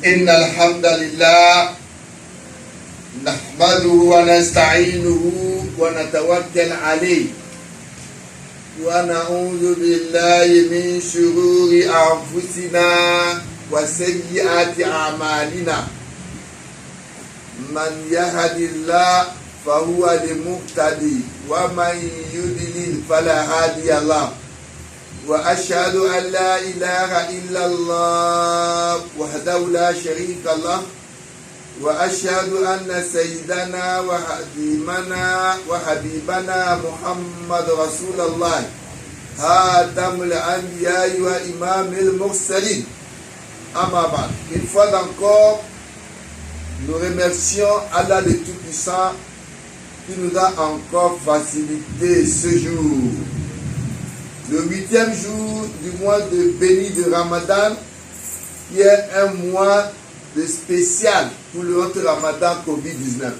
إن الحمد لله نحمده ونستعينه ونتوكل عليه ونعوذ بالله من شرور أنفسنا وسيئات أعمالنا من يهد الله فهو المهتدي ومن يضلل فلا هادي له وأشهد أن لا إله إلا الله وحده لا شريك له وأشهد أن سيدنا وحبيبنا محمد رسول الله خاتم الأنبياء وإمام المرسلين. أما بعد, une fois encore, nous remercions Allah le Tout-Puissant qui nous a encore facilité ce jour. Le 8e jour du mois de béni de Ramadan, qui est un mois de spécial pour notre Ramadan Covid-19.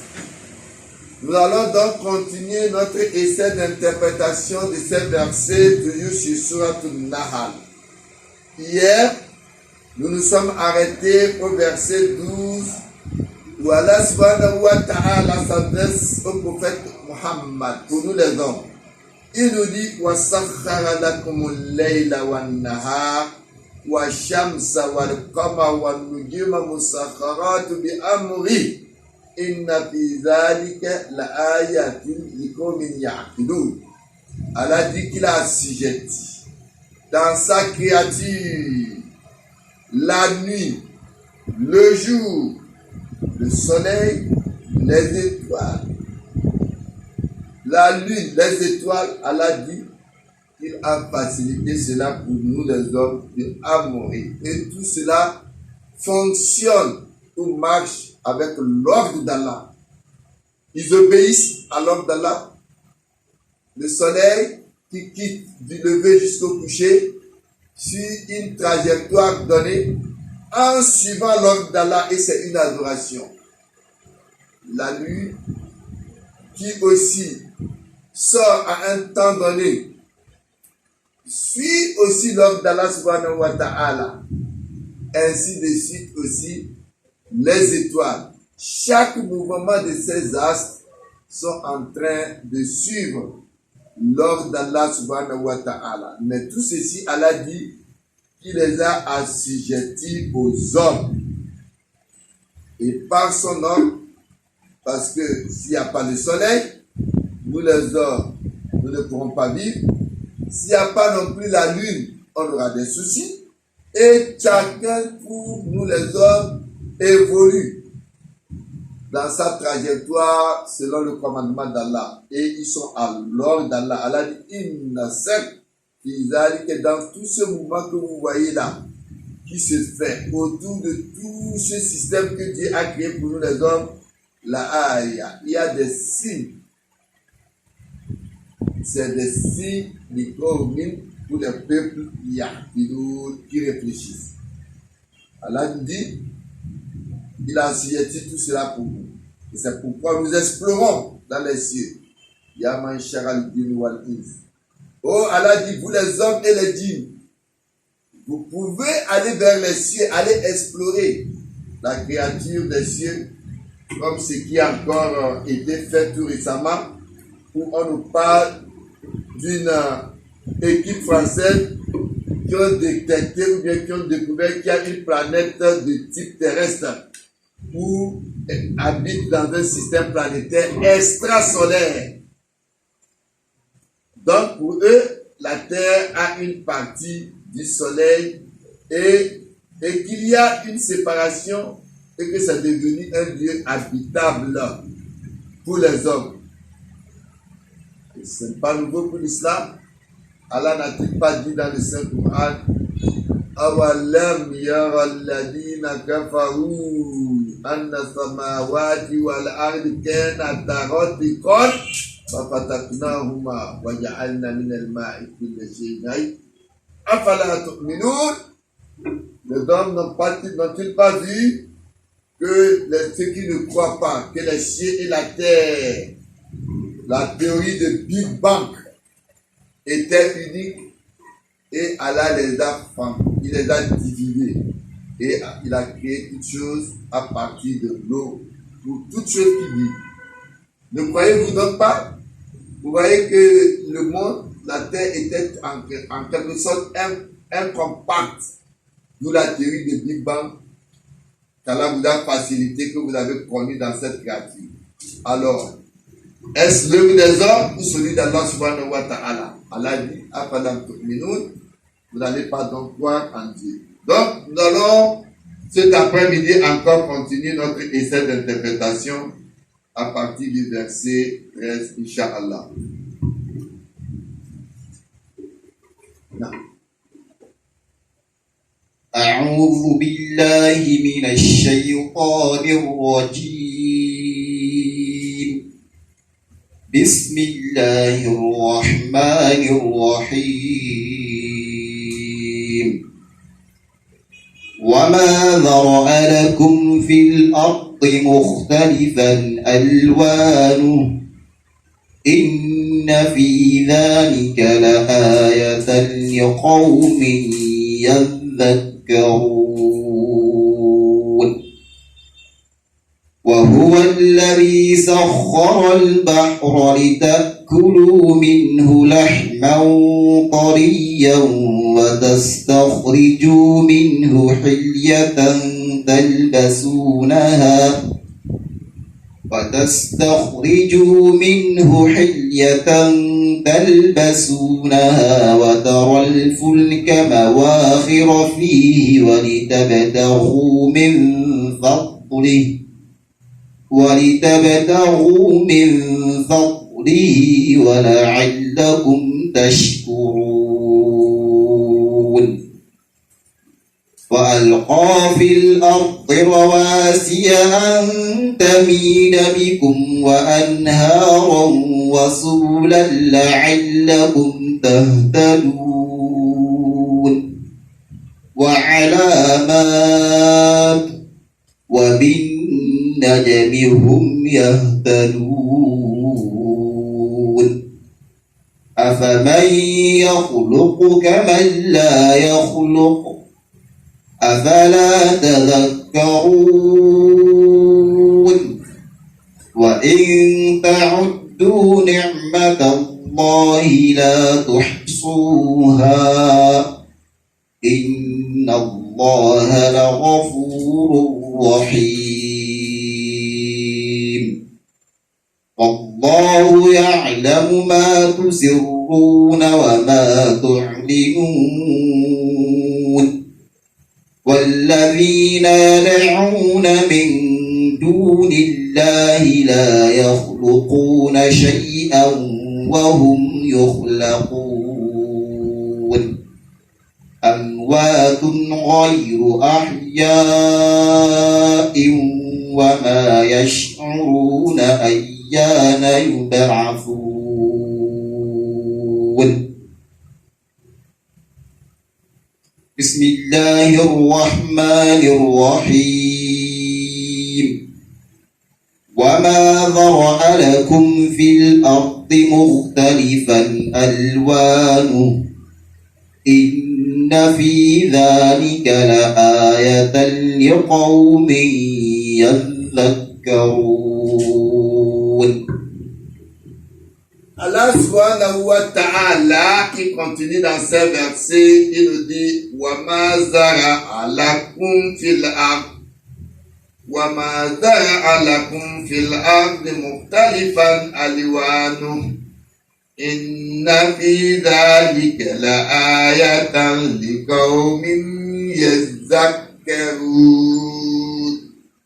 Nous allons donc continuer notre essai d'interprétation de ces versets toujours sur Surat An-Nahl. Hier, nous nous sommes arrêtés au verset 12 où Allah subhanahu wa ta'ala s'adresse au prophète Muhammad, pour nous les hommes. Il nous dit وَسَخَّرَ لَكُمُ اللَّيْلَ وَالنَّهَارَ وَالشَّمْسَ وَالْقَمَرَ وَالنُّجُومَ مُسَخَّرَاتٍ بِأَمْرِهِ إِنَّ فِي ذَلِكَ لَآيَاتٍ لِقَوْمٍ يَعْقِلُونَ. Allah dit qu'il a assujetti dans sa créature la nuit, le jour, le soleil, les étoiles, la lune, les étoiles. Allah dit qu'il a facilité cela pour nous les hommes à mourir. Et tout cela fonctionne ou marche avec l'ordre d'Allah. Ils obéissent à l'ordre d'Allah. Le soleil qui quitte du lever jusqu'au coucher sur une trajectoire donnée en suivant l'ordre d'Allah, et c'est une adoration. La lune qui aussi sort à un temps donné, suit aussi l'ordre d'Allah subhanahu wa ta'ala. Ainsi de suite aussi les étoiles. Chaque mouvement de ces astres sont en train de suivre l'ordre d'Allah subhanahu wa ta'ala. Mais tout ceci, Allah dit qu'il les a assujettis aux hommes. Et par son ordre, parce que s'il n'y a pas de soleil, nous les hommes, nous ne pourrons pas vivre. S'il n'y a pas non plus la lune, on aura des soucis. Et chacun pour nous les hommes évolue dans sa trajectoire selon le commandement d'Allah. Et ils sont à l'ordre d'Allah. Allah dit, Inna sek, que dans tout ce mouvement que vous voyez là, qui se fait autour de tout ce système que Dieu a créé pour nous les hommes, là, il y a des signes. C'est des signes pour les peuples qui réfléchissent. Allah nous dit, il a assujetti tout cela pour nous. Et c'est pourquoi nous explorons dans les cieux. Yaman Sharal Din Wal Ins. Oh, Allah dit, vous les hommes et les djinns, vous pouvez aller vers les cieux, aller explorer la créature des cieux, comme ce qui a encore été fait tout récemment, où on nous parle d'une équipe française qui ont détecté ou bien qui ont découvert qu'il y a une planète de type terrestre où habite dans un système planétaire extrasolaire. Donc pour eux, la Terre a une partie du Soleil et qu'il y a une séparation et que c'est devenu un lieu habitable pour les hommes. Ce n'est pas nouveau pour l'islam. Allah n'a-t-il pas dit dans le Saint-Coran, Awalam yara alladhina kafaru anna samawati wal ardi kanata ratqan fafataknahuma wa ja'alna min al-ma'i kulla shay'in hayy afala tu'minun. Les hommes n'ont-ils pas vu que ceux qui ne croient pas que les cieux et la terre, la théorie de Big Bang était unique et Allah les a formés, il les a divisés. Et il a créé toutes choses à partir de l'eau, pour toutes choses qui vivent. Ne croyez-vous donc pas? Vous voyez que le monde, la terre était en quelque sorte un compact. D'où la théorie de Big Bang, qu'Allah vous a facilité, que vous avez connu dans cette créature. Alors, est-ce l'œuvre des hommes ou celui d'Allah subhanahu wa ta'ala? Allah dit, Afalam tu'minun, vous n'allez pas donc croire en Dieu. Donc, nous allons cet après-midi encore continuer notre essai d'interprétation à partir du verset 13, Inch'Allah. أعوذ بالله من الشيطان الرجيم بسم الله الرحمن الرحيم وما ذرأ لكم في الأرض مختلفا ألوانه إن في ذلك لآية لقوم يذكرون وهو الذي سخر البحر لتأكلوا منه لحما طريا وتستخرجوا منه حلية تلبسونها وترى الفلك مواخر فيه ولتبتغوا من فضله ولعلكم تشكرون وألقى في الأرض رواسي أن تميد بكم وأنهارا وسبلا لعلكم تهتدون وعلامات وبالنجم هم يهتدون أفمن يخلق كمن لا يخلق أفلا تذكرون وإن تعدوا نعمة الله لا تحصوها إن الله لغفور رحيم والله يعلم ما تسرون وما تعلنون والذين يدعون من دون الله لا يخلقون شيئا وهم يخلقون أموات غير أحياء وما يشعرون أيان يبعثون بسم الله الرحمن الرحيم وما ذرأ لكم في الأرض مختلفا ألوانه إن في ذلك لآية لقوم يذكرون. Allah subhanahu wa ta'ala qui continue dans ces versets, il nous dit وَمَا زَرَعَ لَكُمْ فِي الْأَرْضِ وَمَا زَرَعَ لَكُمْ فِي الْأَرْضِ مُخْتَلِفًا أَلْوَانُهُ إِنَّ فِي ذَلِكَ لَآيَةً لِقَوْمٍ يَذَّكَّرُونَ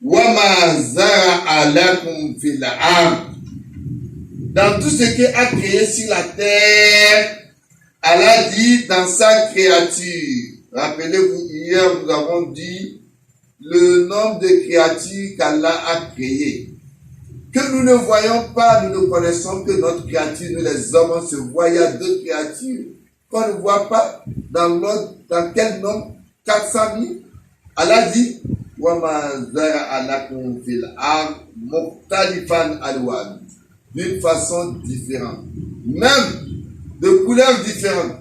وَمَا زَرَعَ لَكُمْ فِي الْأَرْضِ. Dans tout ce qu'il a créé sur la terre, Allah dit dans sa créature. Rappelez-vous, hier nous avons dit le nombre de créatures qu'Allah a créées. Que nous ne voyons pas, nous ne connaissons que notre créature, nous les hommes, on se voit, il y a d'autres créatures qu'on ne voit pas. Dans quel nombre? 400 000. Allah dit وَمَا زَرَعَ لَكُمْ فِي الْأَرْضِ مُخْتَلِفًا أَلْوَانُهُ, d'une façon différente, même de couleurs différentes.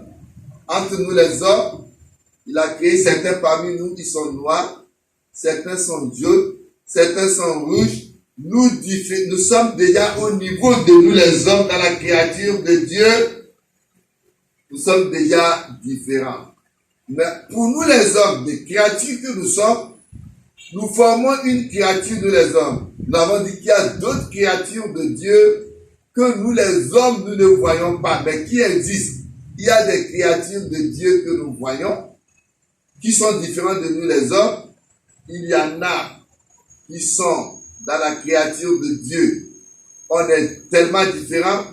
Entre nous les hommes, il a créé certains parmi nous qui sont noirs, certains sont jaunes, certains sont rouges. Nous sommes déjà au niveau de nous les hommes dans la créature de Dieu. Nous sommes déjà différents. Mais pour nous les hommes, des créatures que nous sommes, nous formons une créature de les hommes. Nous avons dit qu'il y a d'autres créatures de Dieu que nous les hommes, nous ne voyons pas, mais qui existent. Il y a des créatures de Dieu que nous voyons, qui sont différentes de nous les hommes. Il y en a qui sont dans la créature de Dieu. On est tellement différents.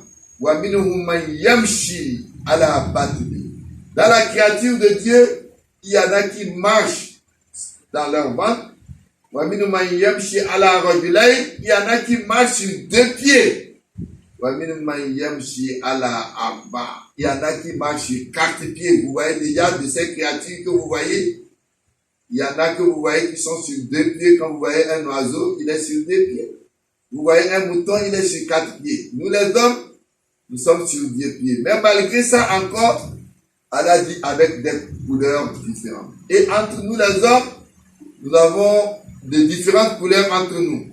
Dans la créature de Dieu, il y en a qui marchent dans leur ventre. Il y en a qui marchent sur 2 pieds. Il y en a qui marchent sur 4 pieds. Vous voyez déjà de ces créatures que vous voyez. Il y en a que vous voyez qui sont sur 2 pieds. Quand vous voyez un oiseau, il est sur 2 pieds. Vous voyez un mouton, il est sur 4 pieds. Nous les hommes, nous sommes sur 2 pieds. Mais malgré ça encore, Allah dit avec des couleurs différentes. Et entre nous les hommes, nous avons de différentes couleurs entre nous.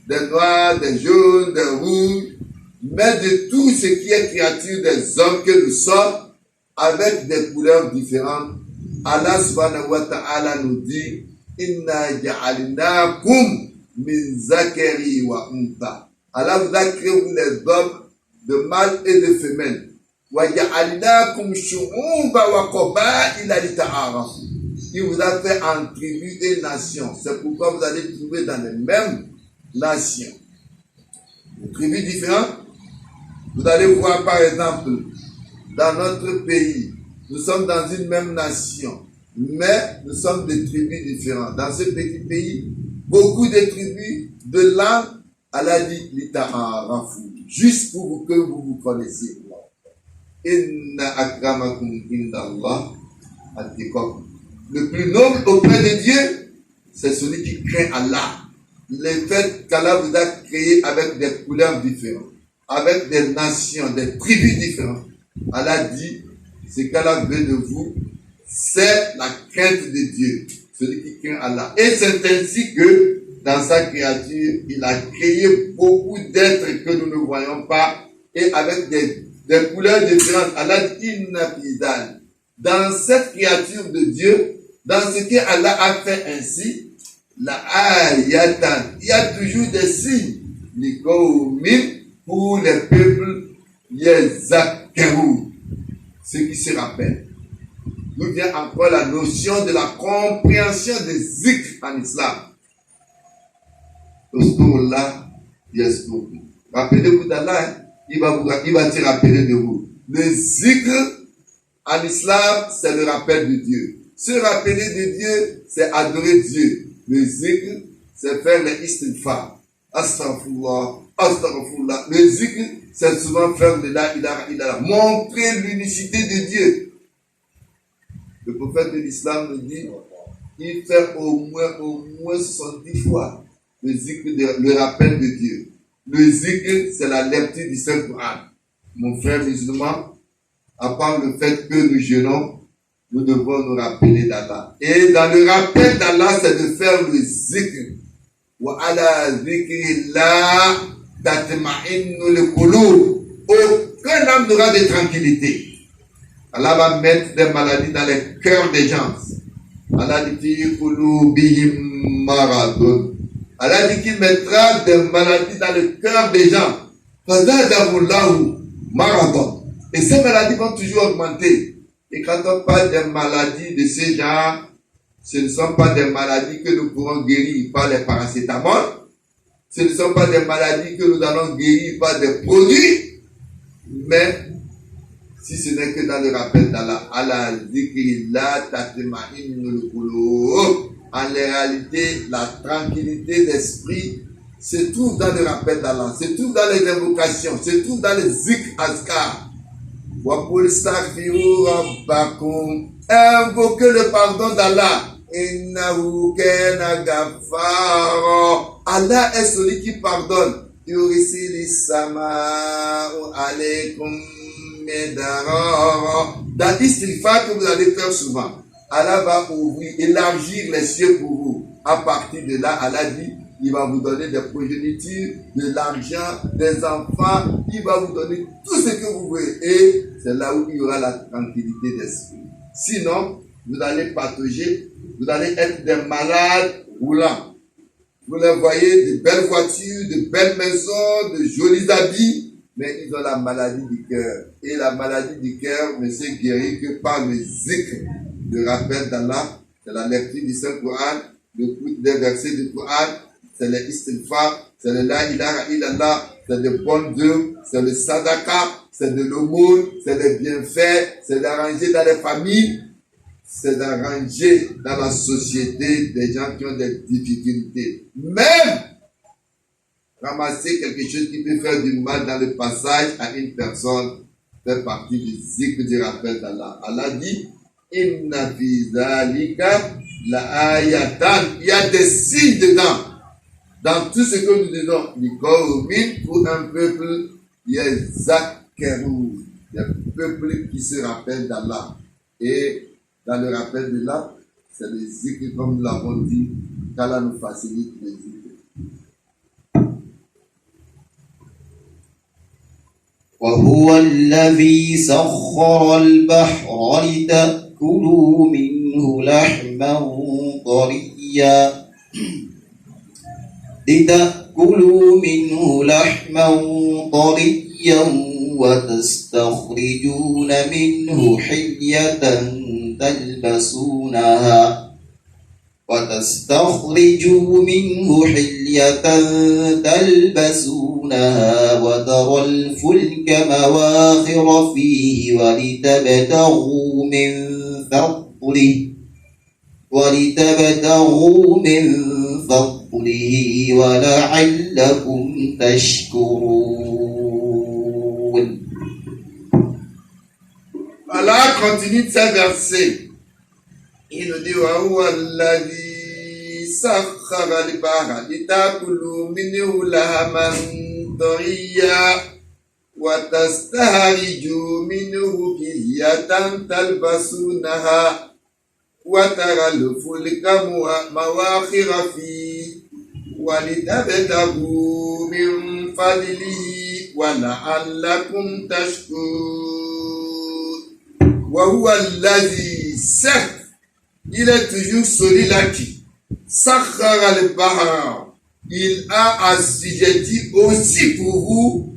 Des noirs, des jaunes, des rouges. Mais de tout ce qui est créature des hommes que nous sommes, avec des couleurs différentes, Allah subhanahu wa ta'ala nous dit Inna ja'alnakum min zakari wa unta. Allah vous a créé, vous les hommes, de mâles et de femelles. Wa ja'alnakum shu'uba wa qaba'ila lita'arafu. Il vous a fait en tribus et nations. C'est pourquoi vous allez trouver dans les mêmes nations. Des tribus différentes. Vous allez voir par exemple, dans notre pays, nous sommes dans une même nation, mais nous sommes des tribus différentes. Dans ce petit pays, beaucoup de tribus, de langues, Allah dit lita'arafu, juste pour que vous vous connaissiez. Inna akramakum indallah atqakum. Le plus noble auprès de Dieu, c'est celui qui craint Allah. Le fait qu'Allah vous a créé avec des couleurs différentes, avec des nations, des tribus différentes. Allah dit, ce qu'Allah veut de vous, c'est la crainte de Dieu, celui qui craint Allah. Et c'est ainsi que, dans sa créature, il a créé beaucoup d'êtres que nous ne voyons pas, et avec des couleurs différentes. Allah dit, inna fidal. Dans cette créature de Dieu, dans ce que Allah a fait ainsi, la ayatan, il y a toujours des signes, pour les peuples, yezakkerou, ceux qui se rappellent. Nous vient encore la notion de la compréhension des zikr en islam. Rappelez-vous d'Allah, il va te rappeler de vous. Le zikr en islam, c'est le rappel de Dieu. Se rappeler de Dieu, c'est adorer Dieu. Le zikr, c'est faire les istighfar. Astaghfirullah, astaghfirullah. Le zikr, c'est souvent faire de la ilaha illallah. Montrer l'unicité de Dieu. Le prophète de l'islam nous dit, il fait au moins 70 fois le zikr, le rappel de Dieu. Le zikr, c'est la lecture du Saint-Coran. Mon frère musulman, à part le fait que nous jeûnons, nous devons nous rappeler d'Allah. Et dans le rappel d'Allah, c'est de faire le zikr. Wa ala zikrillah tatma'innu qulub. Aucun âme n'aura de tranquillité. Allah va mettre des maladies dans les cœurs des gens. Allah dit Allah dit qu'il mettra des maladies dans le cœur des gens. Et ces maladies vont toujours augmenter. Et quand on parle des maladies de ce genre, ce ne sont pas des maladies que nous pourrons guérir par les paracétamol. Ce ne sont pas des maladies que nous allons guérir par des produits. Mais si ce n'est que dans le rappel d'Allah, Allah zikrillah tatma'innul qulub. En réalité, la tranquillité d'esprit se trouve dans le rappel d'Allah, se trouve dans les invocations, se trouve dans les zikr azkar. Wa qul astaghfiru rabbakum. Invoquez le pardon d'Allah. Innahu kana ghaffara. Allah est celui qui pardonne. Yurisilis sama'u alaykum medarara. Dans l'istighfar que vous allez faire souvent, Allah va ouvrir, élargir les cieux pour vous. À partir de là, Allah dit, il va vous donner des progénitures, de l'argent, des enfants, il va vous donner tout ce que vous voulez. Et c'est là où il y aura la tranquillité d'esprit. Sinon, vous allez patauger, vous allez être des malades roulants. Vous les voyez, de belles voitures, de belles maisons, de jolis habits, mais ils ont la maladie du cœur. Et la maladie du cœur ne s'est guérie que par le zikr, le rappel d'Allah, c'est la lecture du Saint-Coran, l'écoute des versets du Coran, c'est le istighfar, c'est le la ilaha illallah, c'est de bonnes œuvres, c'est le sadaka, c'est de l'aumône, c'est le bienfait, c'est d'arranger dans les familles, c'est d'arranger dans la société des gens qui ont des difficultés. Même ramasser quelque chose qui peut faire du mal dans le passage à une personne fait partie du zikr du rappel d'Allah. Allah dit, Inna fi zalika la ayatan. Il y a des signes dedans. Dans tout ce que nous disons, pour un peuple, il y a Zakerou, des peuples qui se rappellent d'Allah. Et dans le rappel d'Allah, c'est le zikr, comme nous l'avons dit, qu'Allah nous facilite le zikr. وهو الذي سخر البحر لتأكلوا منه لحما طريا وتستخرجون منه حلية تلبسونها وترى الفلك مواخر فيه ولتبتغوا من فضله ولعلكم تشكرون. Allah continue de ces versets. Il nous dit وَهُوَ الَّذِي سَخَّرَ الْبَحْرَ لِتَأْكُلُوا مِنْهُ لَحْمًا طَرِيًّا وَتَسْتَخْرِجُوا مِنْهُ حِلْيَةً تَلْبَسُونَهَا وَتَرَى الْفُلْكَ مَوَاخِرَ فِيهِ وَلِتَبْتَغُوا مِنْ فَضْلِهِ وَلَعَلَّكُمْ تَشْكُرُونَ. وَهُوَ الَّذِي سَخَّرَ. Il est toujours celui-là qui sakhara al-bahar. Il a assujetti aussi pour vous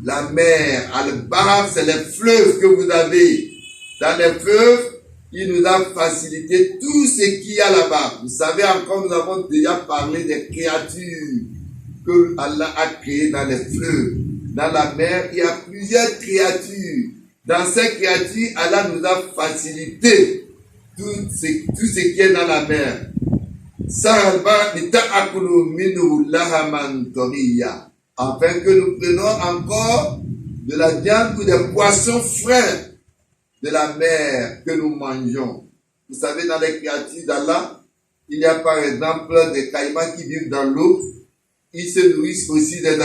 la mer. Al-bahar, c'est les fleuves que vous avez. Dans les fleuves, il nous a facilité tout ce qu'il y a là-bas. Vous savez encore, nous avons déjà parlé des créatures que Allah a créées dans les fleuves. Dans la mer, il y a plusieurs créatures. Dans ces créatures, Allah nous a facilité tout ce qui est dans la mer. Afin que nous prenions encore de la viande ou des poissons frais de la mer que nous mangeons. Vous savez, dans les créatures d'Allah, il y a par exemple des caïmans qui vivent dans l'eau. Ils se nourrissent aussi des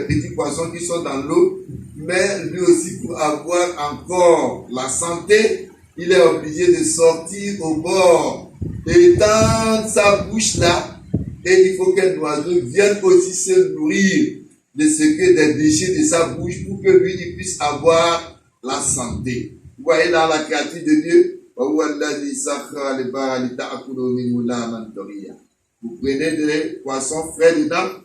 petits poissons qui sont dans l'eau. Mais lui aussi, pour avoir encore la santé, il est obligé de sortir au bord et tendre sa bouche là. Et il faut qu'un oiseau vienne aussi se nourrir de ce que des déchets de sa bouche pour que lui il puisse avoir la santé. Vous voyez dans la créature de Dieu, vous prenez des poissons frais dedans.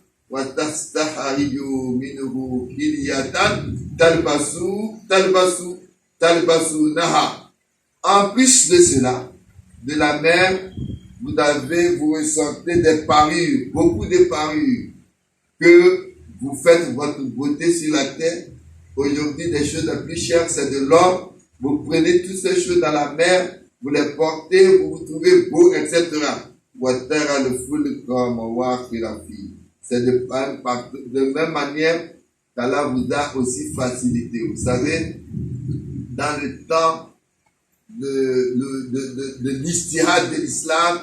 En plus de cela, de la mer, vous ressentez des parures, beaucoup de parures, que vous faites votre beauté sur la terre. Aujourd'hui, des choses les plus chères, c'est de l'or. Vous prenez toutes ces choses dans la mer, vous les portez, vous vous trouvez beau, etc. C'est de même manière qu'Allah vous a aussi facilité. Vous savez, dans le temps de l'istihad de l'islam,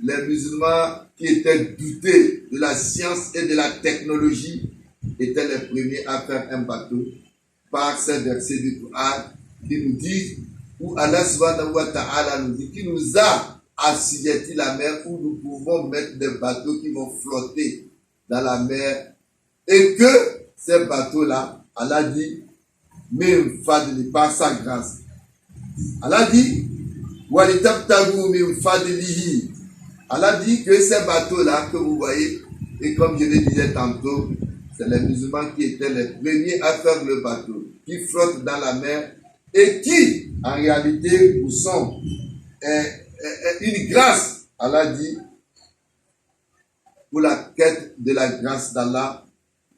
les musulmans qui étaient doutés de la science et de la technologie étaient les premiers à faire un bateau par ces versets du Coran qui nous disent, où Allah subhanahu wa ta'ala nous dit, qui nous a assujetti la mer, où nous pouvons mettre des bateaux qui vont flotter dans la mer, et que ces bateaux-là, Allah dit, même fadli, par sa grâce. Allah dit, walitabtagu min fadlihi. Allah dit que ces bateaux-là que vous voyez, et comme je le disais tantôt, c'est les musulmans qui étaient les premiers à faire le bateau, qui flottent dans la mer et qui, en réalité, vous sont une grâce. Allah dit, pour la quête de la grâce d'Allah,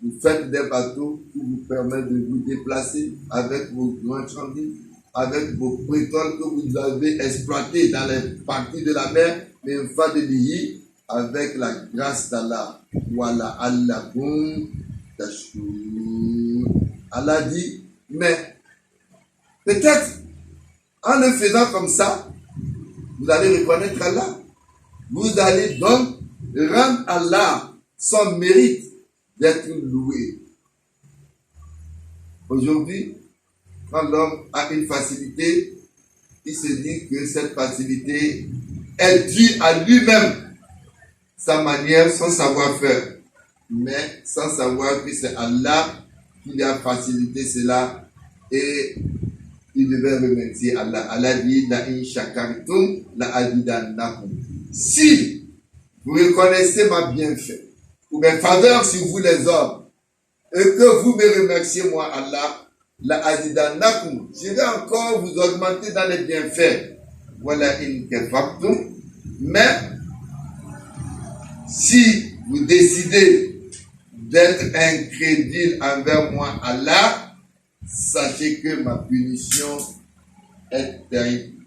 vous faites des bateaux qui vous permettent de vous déplacer avec vos marchandises, avec vos pétroles que vous avez exploités dans les parties de la mer, mais une fois de l'île, avec la grâce d'Allah. Voilà, Allah, Allah dit, mais peut-être en le faisant comme ça, vous allez reconnaître Allah. Vous allez donc rendre Allah son mérite d'être loué. Aujourd'hui, quand l'homme a une facilité, il se dit que cette facilité est due à lui-même, sa manière, son savoir-faire, mais sans savoir que c'est Allah qui lui a facilité cela et il devait remercier Allah. Allah dit, la in shakartum la azidannakum. Si vous reconnaissez ma bienfait ou mes faveurs sur vous les hommes et que vous me remerciez moi Allah, la azidannakum, je vais encore vous augmenter dans les bienfaits. Voilà in kafartum. Mais si vous décidez d'être incrédule envers moi Allah, sachez que ma punition est terrible.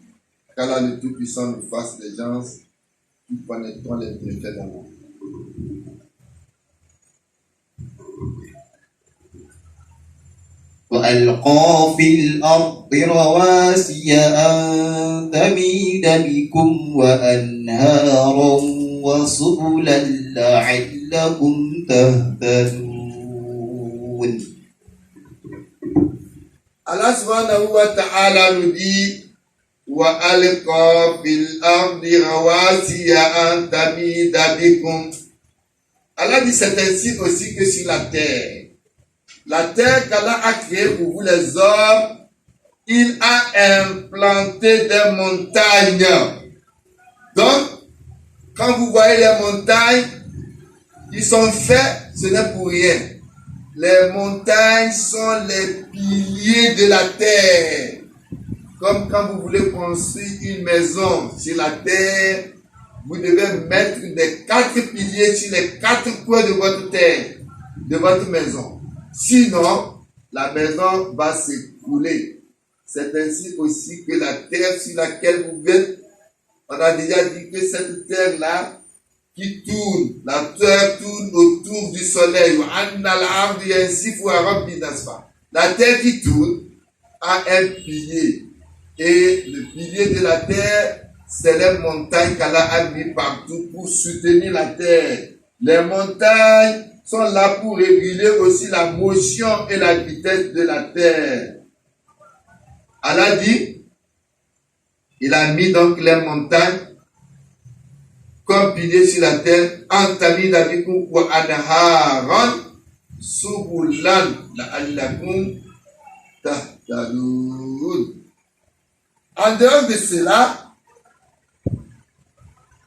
Qu'Allah le Tout-Puissant nous fasse des gens qui connaîtront les bienfaits d'Allah. وألقى في الأرض رواسي أن تميد بكم وأنهارا وسبلا لعلكم تهتدون. Allah subhanahu wa ta'ala nous dit وَأَلْقَى فِي الْأَرْضِ رَوَاسِيَ أَن تَمِيدَ بِكُمْ. Allah dit c'est ainsi aussi que sur la terre. La terre qu'Allah a créée pour vous les hommes, il a implanté des montagnes. Donc, quand vous voyez les montagnes, ils sont faits, ce n'est pour rien. Les montagnes sont les piliers de la terre. Comme quand vous voulez construire une maison sur la terre, vous devez mettre des 4 piliers sur les 4 coins de votre terre, de votre maison. Sinon, la maison va s'écrouler. C'est ainsi aussi que la terre sur laquelle vous êtes, on a déjà dit que cette terre-là qui tourne, la terre tourne autour du soleil. La terre qui tourne a un pilier. Et le pilier de la terre, c'est les montagnes qu'Allah a mis partout pour soutenir la terre. Les montagnes sont là pour réguler aussi la motion et la vitesse de la terre. Allah dit, il a mis donc les montagnes comme piliers sur la terre, antami d'abikum wa anharan subulan la'allakum tahtadun. En dehors de cela,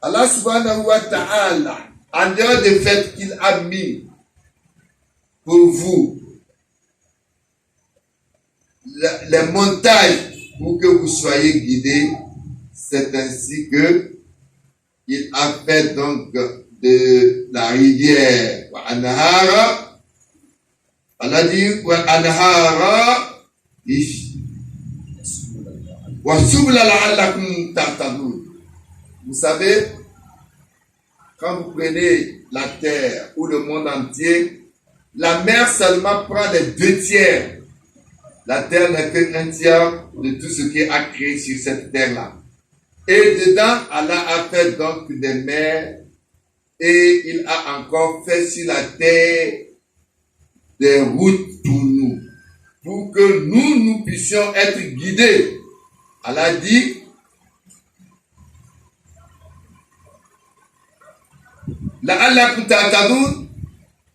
Allah subhanahu wa ta'ala, en dehors du fait qu'il a mis pour vous les montagnes pour que vous soyez guidés, c'est ainsi que il a fait donc de la rivière wa anhara. Allah dit wa anhara wa subla la'allakum tahtadun. Vous savez, quand vous prenez la terre ou le monde entier, la mer seulement prend les 2/3. La terre n'est qu'un tiers de tout ce qui a créé sur cette terre-là. Et dedans, Allah a fait donc des mers et il a encore fait sur la terre des routes pour nous, pour que nous puissions être guidés. Allah dit, La'allakum ta'tadun,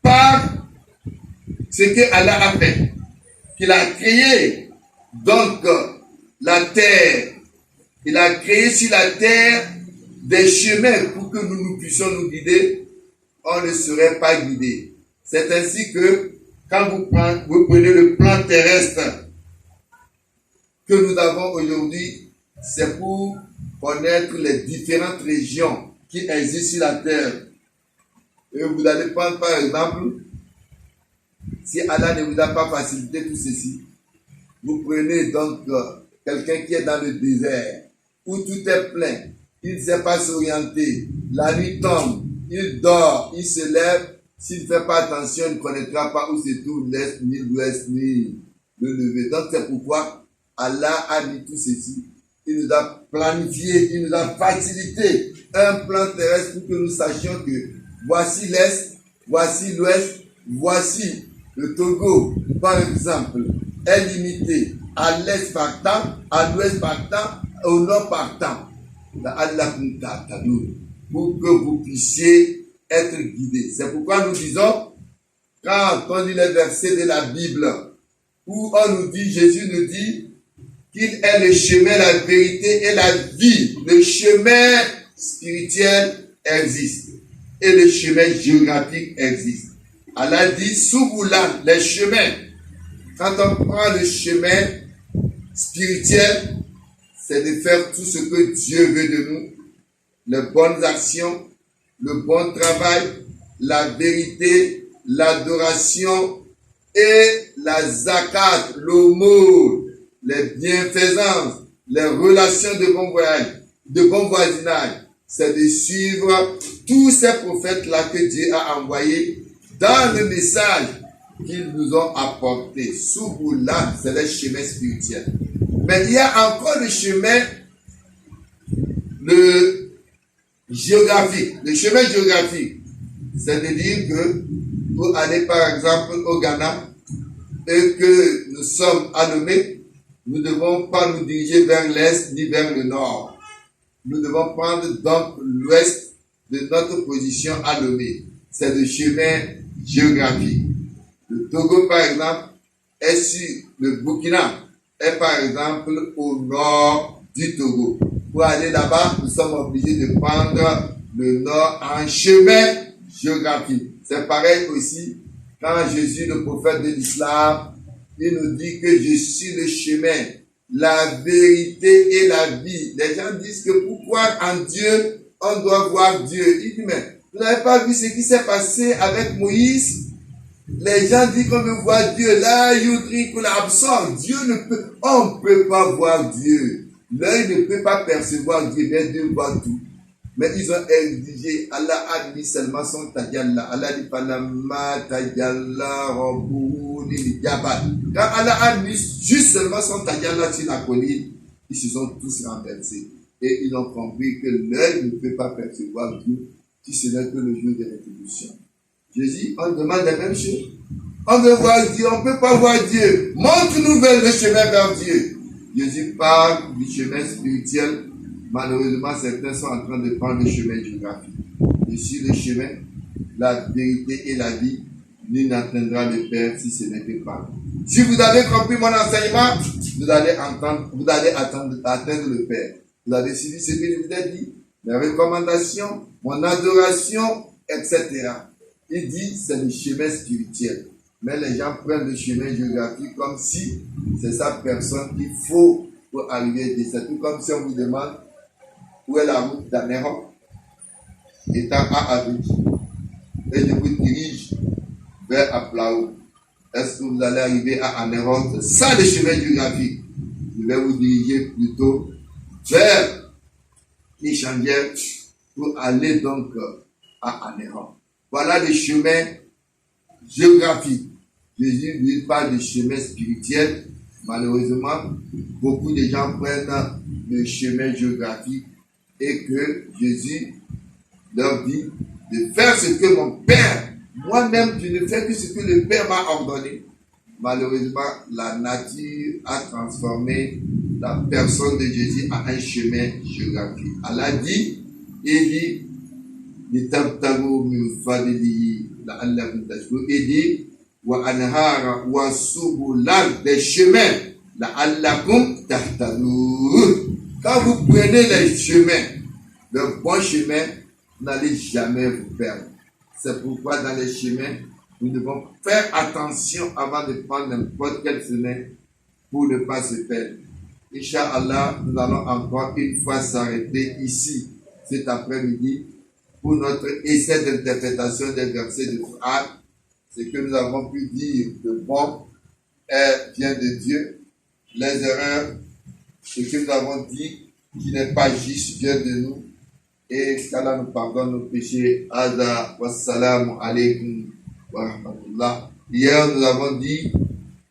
par ce que Allah a fait, qu'il a créé donc la terre. Il a créé sur la terre des chemins pour que nous puissions nous guider. On ne serait pas guidé. C'est ainsi que quand vous prenez le plan terrestre que nous avons aujourd'hui, c'est pour connaître les différentes régions qui existent sur la terre. Et vous allez prendre par exemple, si Allah ne vous a pas facilité tout ceci, vous prenez donc quelqu'un qui est dans le désert, où tout est plein, il ne sait pas s'orienter, la nuit tombe, il dort, il se lève, s'il ne fait pas attention, il ne connaîtra pas où se trouve l'est, ni l'ouest, ni le lever. Donc c'est pourquoi Allah a mis tout ceci. Il nous a planifié, il nous a facilité un plan terrestre pour que nous sachions que voici l'est, voici l'ouest, voici le Togo, par exemple, est limité à l'est par temps, à l'ouest par temps, au nord par temps. Pour que vous puissiez être guidés. C'est pourquoi nous disons, quand on lit les versets de la Bible, où on nous dit, Jésus nous dit qu'il est le chemin, la vérité et la vie. Le chemin spirituel existe et le chemin géographique existe. Allah dit, Souboula, les chemins. Quand on prend le chemin spirituel, c'est de faire tout ce que Dieu veut de nous, les bonnes actions, le bon travail, la vérité, l'adoration et la zakat, l'aumône, les bienfaisances, les relations de bon voyage, de bon voisinage. C'est de suivre tous ces prophètes-là que Dieu a envoyés dans le message qu'ils nous ont apporté. Souboula, c'est le chemin spirituel. Mais il y a encore le chemin géographique. Le chemin géographique, c'est-à-dire que pour aller par exemple au Ghana et que nous sommes à Lomé, nous ne devons pas nous diriger vers l'est ni vers le nord. Nous devons prendre donc l'ouest de notre position à Lomé. C'est le chemin géographique. Le Togo, par exemple, est sur le Burkina, est par exemple au nord du Togo. Pour aller là-bas, nous sommes obligés de prendre le nord en chemin géographique. C'est pareil aussi quand Jésus, le prophète de l'islam, il nous dit que je suis le chemin, la vérité et la vie. Les gens disent que pour croire en Dieu, on doit voir Dieu. Il dit, mais vous n'avez pas vu ce qui s'est passé avec Moïse? Les gens disent qu'on veut voir Dieu. Là, Yudri, l'absent. Dieu ne peut, on ne peut pas voir Dieu. L'œil ne peut pas percevoir Dieu, mais Dieu voit tout. Mais ils ont exigé, Allah a mis seulement son tajalla. Allah dit Palama tajalla rabbouni jabal. Quand Allah a mis juste seulement son tajalla sur la colline, ils se sont tous renversés. Et ils ont compris que l'œil ne peut pas percevoir Dieu si ce n'est que le jour de rétribution. Jésus, on demande la même chose. On veut voir Dieu, on ne peut pas voir Dieu. Montre-nous vers le chemin vers Dieu. Jésus parle du chemin spirituel. Malheureusement, certains sont en train de prendre le chemin géographique. Et sur le chemin, la vérité et la vie, nul n'atteindra le Père si ce n'est que par lui. Si vous avez compris mon enseignement, vous allez atteindre le Père. Vous avez suivi ce que je vous ai dit, mes recommandations, mon adoration, etc. Il dit, c'est le chemin spirituel. Mais les gens prennent le chemin géographique comme si c'est sa personne qu'il faut pour arriver. C'est tout comme si on vous demande où est la route d'Anéron, étant à Aviti, et je vous dirige vers Aplaou. Est-ce que vous allez arriver à Anéron? C'est ça le chemin géographique. Je vais vous diriger plutôt vers Nichandier pour aller donc à Anéron. Voilà le chemin géographique. Jésus lui parle de chemin spirituel. Malheureusement, beaucoup de gens prennent le chemin géographique et que Jésus leur dit de faire ce que mon Père, moi-même, je ne fais que ce que le Père m'a ordonné. Malheureusement, la nature a transformé la personne de Jésus en un chemin géographique. Allah dit, il dit, litabtagu min fadlihi la'allakum tashkurun. Et dit wa anhara wa subulan, des chemins la'allakum tahtadun. Quand vous prenez les chemins, le bon chemin, vous n'allez jamais vous perdre. C'est pourquoi dans les chemins, nous devons faire attention avant de prendre n'importe quel chemin pour ne pas se perdre. Inch'Allah, nous allons encore une fois s'arrêter ici cet après-midi pour notre essai d'interprétation des versets de Qur'an. Ce que nous avons pu dire de bon vient de Dieu. Les erreurs, ce que nous avons dit qui n'est pas juste vient de nous. Et qu'Allah nous pardonne nos péchés. Ada wassalamu alaikum wa rahmatullah. Hier, nous avons dit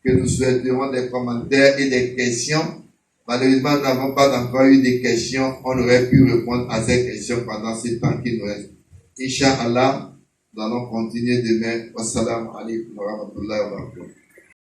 que nous souhaiterions des commentaires et des questions. Malheureusement, nous n'avons pas encore eu de questions. On aurait pu répondre à ces questions pendant ce temps qui nous reste. Inch'Allah, nous allons continuer demain. Wassalamu alaikum wa rahmatullah wa barakatuh.